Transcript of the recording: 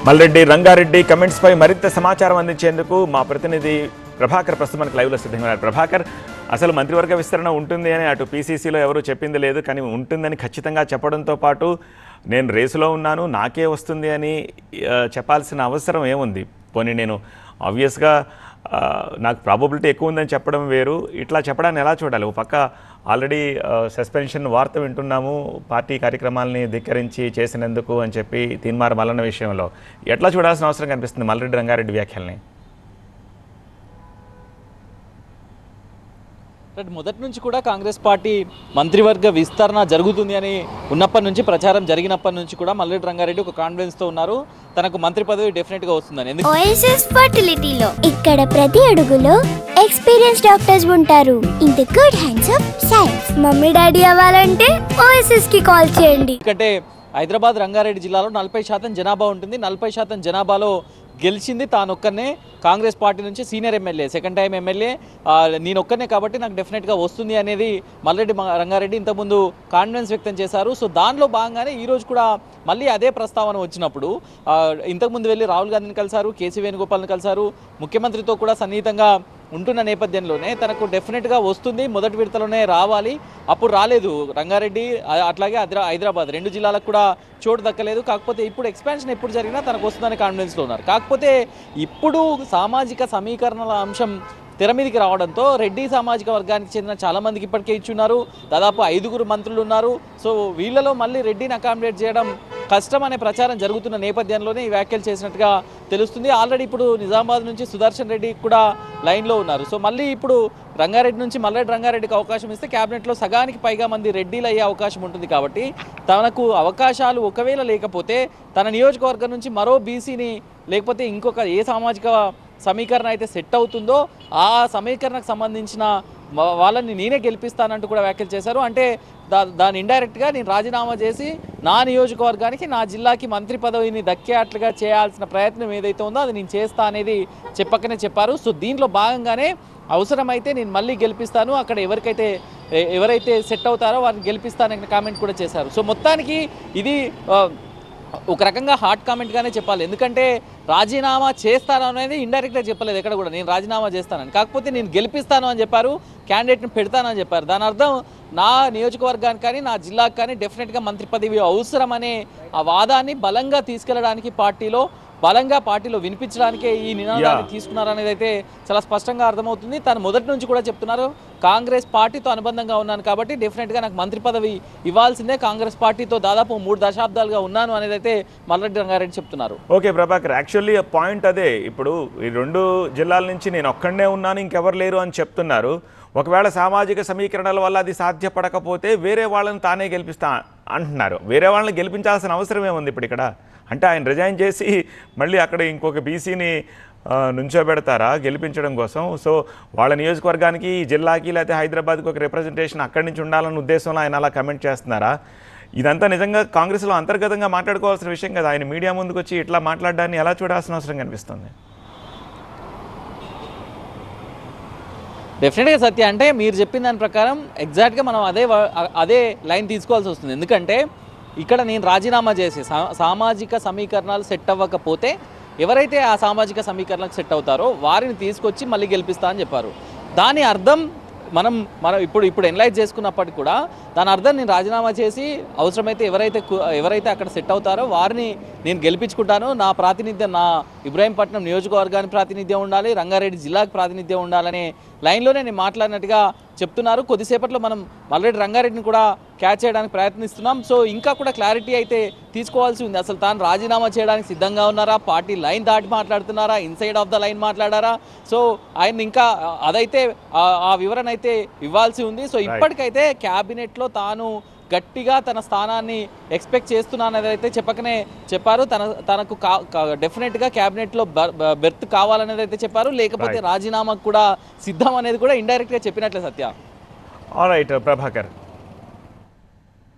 Malreddy Rangareddy comments పై మరింత సమాచారం అందించేందుకు మా ప్రతినిధి ప్రభాకర్ ప్రస్తుతం మనకు లైవ్లో సిద్ధంగా ఉన్నారు. ప్రభాకర్, అసలు మంత్రివర్గ విస్తరణ ఉంటుంది అని అటు పీసీసీలో ఎవరు చెప్పింది లేదు, కానీ ఉంటుందని ఖచ్చితంగా చెప్పడంతో పాటు నేను రేసులో ఉన్నాను, నాకే వస్తుంది అని చెప్పాల్సిన అవసరం ఏముంది? పోనీ నేను ఆబ్వియస్గా నాకు ప్రాబబిలిటీ ఎక్కువ ఉందని చెప్పడం వేరు, ఇట్లా చెప్పడాన్ని ఎలా చూడాలి? ఒక పక్క ఆల్రెడీ సస్పెన్షన్ వార్త వింటున్నాము, పార్టీ కార్యక్రమాలని ధిక్కరించి చేసినందుకు అని చెప్పి తీన్మార్ మల్లన్న విషయంలో ఎట్లా చూడాల్సిన అవసరం కనిపిస్తుంది మల్రెడ్డి రంగారెడ్డి వ్యాఖ్యల్ని? మొదటి నుంచి కూడా కాంగ్రెస్ పార్టీ మంత్రివర్గ విస్తరణ జరుగుతుంది అని ఉన్నప్పటి నుంచి, ప్రచారం జరిగినప్పటి నుంచి కూడా మల్రెడ్డి రంగారెడ్డి ఒక కాన్ఫిడెన్స్తో ఉన్నారు, తనకు మంత్రి పదవి డెఫినెట్గా వస్తుందని. ఓఎస్ఎస్ ఫర్టిలిటీలో ఇక్కడ ప్రతి అడుగులో ఎక్స్పీరియన్స్ డాక్టర్స్ ఉంటారు. In the good hands of science. Mummy daddy అవ్వాలంటే ఓఎస్ఎస్ కి కాల్ చేయండి. ఎందుకంటే హైదరాబాద్ రంగారెడ్డి జిల్లాలో 40% జనాభా ఉంటుంది. 40% జనాభాలో గెలిచింది తానొక్కనే కాంగ్రెస్ పార్టీ నుంచి senior MLA, second time MLA నేనొక్కనే, కాబట్టి నాకు డెఫినెట్గా వస్తుంది అనేది మల్రెడ్డి రంగారెడ్డి ఇంతకుముందు కాన్ఫిడెన్స్ వ్యక్తం చేశారు. సో దానిలో భాగంగానే ఈరోజు కూడా మళ్ళీ అదే ప్రస్తావన వచ్చినప్పుడు ఇంతకుముందు వెళ్ళి రాహుల్ గాంధీని కలిశారు, కేసీ వేణుగోపాల్ని కలిశారు, ముఖ్యమంత్రితో కూడా సన్నిహితంగా ఉంటున్న నేపథ్యంలోనే తనకు డెఫినెట్గా వస్తుంది, మొదటి విడతలోనే రావాలి. అప్పుడు రాలేదు రంగారెడ్డి, అట్లాగే హైదరాబాద్ 2 జిల్లాలకు కూడా చోటు దక్కలేదు. కాకపోతే ఇప్పుడు ఎక్స్పాన్షన్ ఎప్పుడు జరిగినా తనకు వస్తుందని కాన్ఫిడెన్స్లో ఉన్నారు. కాకపోతే ఇప్పుడు సామాజిక సమీకరణల అంశం తెర మీదకి రావడంతో రెడ్డి సామాజిక వర్గానికి చెందిన చాలామందికి ఇప్పటికే ఇచ్చున్నారు. దాదాపు 5 మంత్రులు ఉన్నారు. సో వీళ్ళలో మళ్ళీ రెడ్డిని అకామిడేట్ చేయడం కష్టం అనే ప్రచారం జరుగుతున్న నేపథ్యంలోనే ఈ వ్యాఖ్యలు చేసినట్టుగా తెలుస్తుంది. ఆల్రెడీ ఇప్పుడు నిజామాబాద్ నుంచి సుదర్శన్ రెడ్డి కూడా లైన్లో ఉన్నారు. సో మళ్ళీ ఇప్పుడు రంగారెడ్డి నుంచి మల్రెడ్డి రంగారెడ్డికి అవకాశం ఇస్తే క్యాబినెట్లో సగానికి పైగా మంది రెడ్డిలు అయ్యే అవకాశం ఉంటుంది. కాబట్టి తనకు అవకాశాలు ఒకవేళ లేకపోతే తన నియోజకవర్గం నుంచి మరో బీసీని, లేకపోతే ఇంకొక ఏ సామాజిక సమీకరణ అయితే సెట్ అవుతుందో ఆ సమీకరణకు సంబంధించిన వాళ్ళని నేనే గెలిపిస్తానంటూ కూడా వ్యాఖ్యలు చేశారు. అంటే దాని ఇండైరెక్ట్గా నేను రాజీనామా చేసి నా నియోజకవర్గానికి, నా జిల్లాకి మంత్రి పదవిని దక్కేట్లుగా చేయాల్సిన ప్రయత్నం ఏదైతే ఉందో అది నేను చేస్తా అనేది చెప్పకనే చెప్పారు. సో దీంట్లో భాగంగానే అవసరమైతే నేను మళ్ళీ గెలిపిస్తాను, అక్కడ ఎవరైతే సెట్ అవుతారో వారిని గెలిపిస్తానని కామెంట్ కూడా చేశారు. సో మొత్తానికి ఇది ఒక రకంగా హాట్ కామెంట్గానే చెప్పాలి. ఎందుకంటే రాజీనామా చేస్తాను అనేది ఇండైరెక్ట్గా చెప్పలేదు ఎక్కడ కూడా, నేను రాజీనామా చేస్తానని. కాకపోతే నేను గెలిపిస్తాను అని చెప్పారు, క్యాండిడేట్ని పెడతానని చెప్పారు. దాని అర్థం నా నియోజకవర్గానికి కానీ నా జిల్లాకు కానీ డెఫినెట్గా మంత్రి పదవి అవసరమనే ఆ వాదాన్ని బలంగా తీసుకెళ్లడానికి పార్టీలో వినిపించడానికే ఈ నినాదాన్ని తీసుకున్నారనేది అయితే చాలా స్పష్టంగా అర్థమవుతుంది. తను మొదటి నుంచి కూడా చెప్తున్నారు, కాంగ్రెస్ పార్టీతో అనుబంధంగా ఉన్నాను కాబట్టి డెఫినెట్గా నాకు మంత్రి పదవి ఇవ్వాల్సిందే, కాంగ్రెస్ పార్టీతో దాదాపు 3 దశాబ్దాలుగా ఉన్నాను అనేది అయితే మల్రెడ్డి రంగారెడ్డి చెప్తున్నారు. ఓకే ప్రభాకర్, యాక్చువల్లీ పాయింట్ అదే. ఇప్పుడు ఈ 2 జిల్లాల నుంచి నేను ఒక్కడనే ఉన్నాను, ఇంకెవరు లేరు అని చెప్తున్నారు. ఒకవేళ సామాజిక సమీకరణల వల్ల అది సాధ్యపడకపోతే వేరే వాళ్ళని తానే గెలిపిస్తా అంటున్నారు. వేరే వాళ్ళని గెలిపించాల్సిన అవసరం ఏముంది ఇప్పుడు ఇక్కడ? అంటే ఆయన రిజైన్ చేసి మళ్ళీ అక్కడ ఇంకొక బీసీని నుంచోబెడతారా గెలిపించడం కోసం? సో వాళ్ళ నియోజకవర్గానికి, జిల్లాకి, లేకపోతే హైదరాబాద్కి ఒక రిప్రజెంటేషన్ అక్కడి నుంచి ఉండాలన్న ఉద్దేశంలో ఆయన అలా కమెంట్ చేస్తున్నారా? ఇదంతా నిజంగా కాంగ్రెస్లో అంతర్గతంగా మాట్లాడుకోవాల్సిన విషయం కదా. ఆయన మీడియా ముందుకు వచ్చి ఇట్లా మాట్లాడడాన్ని ఎలా చూడాల్సిన అవసరం కనిపిస్తుంది? డెఫినెట్గా సత్య, అంటే మీరు చెప్పిన దాని ప్రకారం ఎగ్జాక్ట్గా మనం అదే లైన్ తీసుకోవాల్సి వస్తుంది. ఎందుకంటే ఇక్కడ నేను రాజీనామా చేసి సామాజిక సమీకరణాలు సెట్ అవ్వకపోతే ఎవరైతే ఆ సామాజిక సమీకరణకు సెట్ అవుతారో వారిని తీసుకొచ్చి మళ్ళీ గెలిపిస్తా అని చెప్పారు. దాని అర్థం మనం ఇప్పుడు ఎనలైజ్ చేసుకున్నప్పటికీ కూడా దాని అర్థం నేను రాజీనామా చేసి అవసరమైతే ఎవరైతే అక్కడ సెట్ అవుతారో వారిని నేను గెలిపించుకుంటాను, నా ప్రాతినిధ్యం నా ఇబ్రాహీంపట్నం నియోజకవర్గానికి ప్రాతినిధ్యం ఉండాలి, రంగారెడ్డి జిల్లాకు ప్రాతినిధ్యం ఉండాలనే లైన్లోనే నేను మాట్లాడినట్టుగా చెప్తున్నారు. కొద్దిసేపట్లో మనం మల్రెడ్డి రంగారెడ్డిని కూడా క్యాచ్ చేయడానికి ప్రయత్నిస్తున్నాం. సో ఇంకా కూడా క్లారిటీ అయితే తీసుకోవాల్సి ఉంది. అసలు తాను రాజీనామా చేయడానికి సిద్ధంగా ఉన్నారా, పార్టీ లైన్ దాటి మాట్లాడుతున్నారా, ఇన్సైడ్ ఆఫ్ ద లైన్ మాట్లాడారా? సో ఆయన ఇంకా అదైతే ఆ వివరణ అయితే ఇవ్వాల్సి ఉంది. సో ఇప్పటికైతే క్యాబినెట్లో తాను గట్టిగా తన స్థానాన్ని ఎక్స్పెక్ట్ చేస్తున్నానది అయితే చెప్పకనే చెప్పారు. తనకు డెఫినెట్గా క్యాబినెట్లో బెర్త్ కావాలనేది అయితే చెప్పారు. లేకపోతే రాజీనామాకు కూడా సిద్ధం అనేది కూడా ఇండైరెక్ట్గా చెప్పినట్లే సత్య. All right Prabhakar.